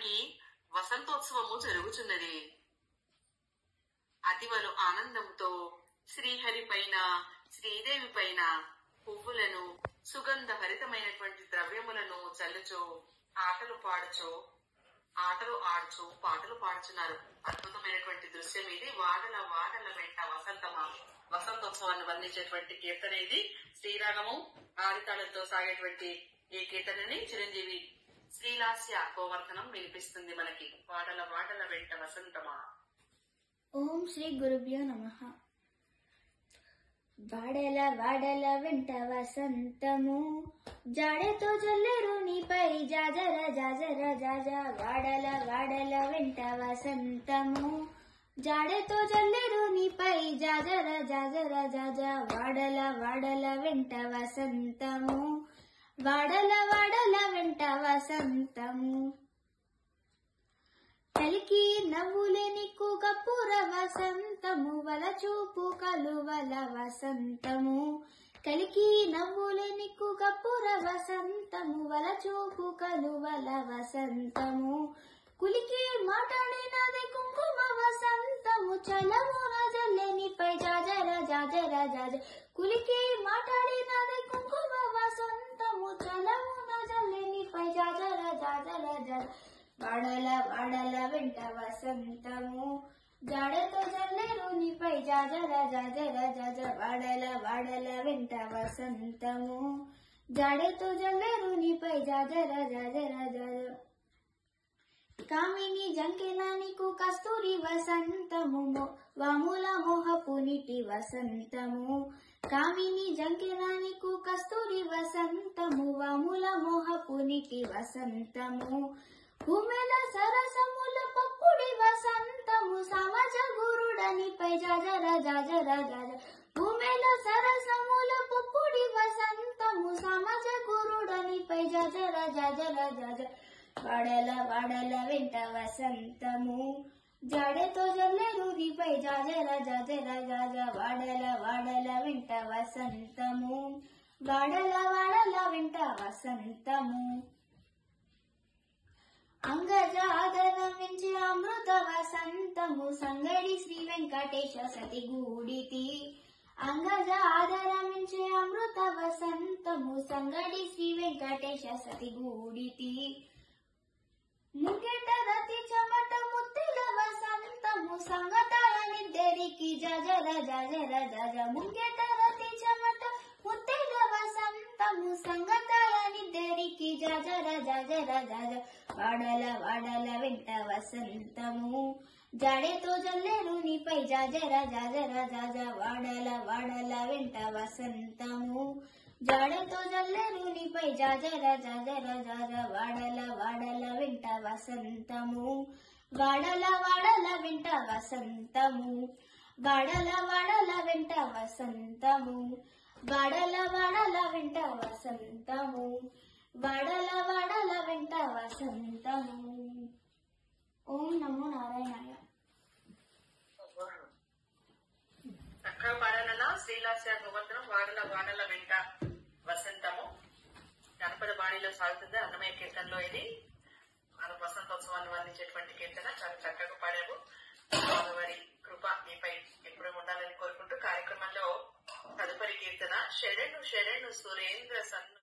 మనకి వసంతోత్సవము జరుగుతున్నది. అతివలు ఆనందంతో శ్రీహరి పైన శ్రీదేవి పైన పువ్వులను సుగంధ భరితమైనటువంటి ద్రవ్యములను చల్లుచో ఆటలు ఆడుచు పాటలు పాడుచున్నారు. అద్భుతమైనటువంటి దృశ్యం ఇది. వాడల వాడల వెంట వసంతమా, వసంతోత్సవాన్ని వర్ణించేటువంటి కీర్తన ఇది. శ్రీరాగము ఆదితాళంతో సాగేటువంటి ఈ కీర్తనని చిరంజీవి శ్రీలాస్య గోవర్ధనం వినిపిస్తుంది మనకి. వాడల వాడల వెంట వసంతమా. ఓం శ్రీ గురుభ్యో నమః. వాడల వాడల వెంట వసంతము, జాడెతో జల్లెరు నీపై జాజర జాజర జాజ. వాడల వాడల వెంట వసంతము, జాడెతో జల్లెరు నీపై జాజర జాజర జాజ. వాడల వాడల వెంట వసంతము, వాడల వాడల వెంట వసంతము. కలికి నవ్వులే నీకు కప్పుర వసంతము, వలచూపు కలువల వసంతము. కలికి నవ్వులే నీకు కప్పుర వసంతము, వలచూపు కలువల వసంతము. కులికి మాట్లాడినది కుంకుమ వసంతము, చలమున జల్లెనిపై జాజర జాజర జాజ. కులికి మాట్లాడినది కుంకుమ వసంతము, చలమున జల్లెనిపై జాజర జాజర జాజ. వాడల వాడల వెంట వసంతము, జాడెతో జల్లెరు నీపై జాజర జాజర జాజ. వాడల వాడల వెంట వసంతము, జాడెతో జల్లెరు నీపై జాజర జాజర జాజ. కామిని జంకెన నీకు కస్తూరి వసంతము, వాముల మోహపు నీటి వసంతము. కామిని జంకెన నీకు కస్తూరి వసంతము, వాముల మోహపు నీటి వసంతము. భూమెల సరసముల పప్పుడి వసంతము, సమాజ గురుడనిపై జాజర జాజర జాజ. భూమెల సరసముల పప్పుడి వసంతము, సమాజ గురుడనిపై జాజర జాజర జాజ. వాడల వాడల వెంట వసంతము, జాడెతో జల్లెరు నీపై జాజర జాజర జాజ. వాడల వాడల వెంట వసంతము, వాడల వాడల వెంట వసంతము. అంగజాదరమించి అమృత వసంతము, సంగడి శ్రీ వెంకటేశ సతి గూడితి. అంగజాదరమించి అమృత వసంతము, సంగడి శ్రీ వెంకటేశ సతి గూడితి. ముంగెట రతి చెమట ముత్తిల వసంతము, సంగతాయనిద్దరికి జాజర జాజర జాజ. ముంగెట రతి చెమట ముత్తిల వసంతము, సంగతాయనిద్దరికి జాజర జాజర జాజ. వాడల వాడల వెంట వసంతము, జాడెతో జల్లెరు నీపై జాజర జాజర జాజ. వాడల వాడల వెంట వసంతము, జాడెతో జల్లెరు నీపై జాజర జాజర జాజ. వాడల వాడల వెంట వసంతము, వాడల వాడల వెంట వసంతము. వాడల వాడల వెంట వసంతము, వాడల వాడల వెంట వసంతము. వాడల వాడల వెంట వసంతము. ఓం నమో నారాయణాయ. చక్కగా పాడాలన్నా శ్రీలాస్య గోవర్ధనం. వాడల వాడల వెంట వసంతము జానపద బాణిలో సాగుతుంది. అన్నమయ్య కీర్తనలో ఇది వసంతోత్సవాన్ని వర్ణించేటువంటి కీర్తన. చాలా చక్కగా పాడాము. వారి కృప మీపై ఎప్పుడు ఉండాలని కోరుకుంటూ కార్యక్రమంలో తదుపరి కీర్తన శరణు శరణు సురేంద్ర సన్ను.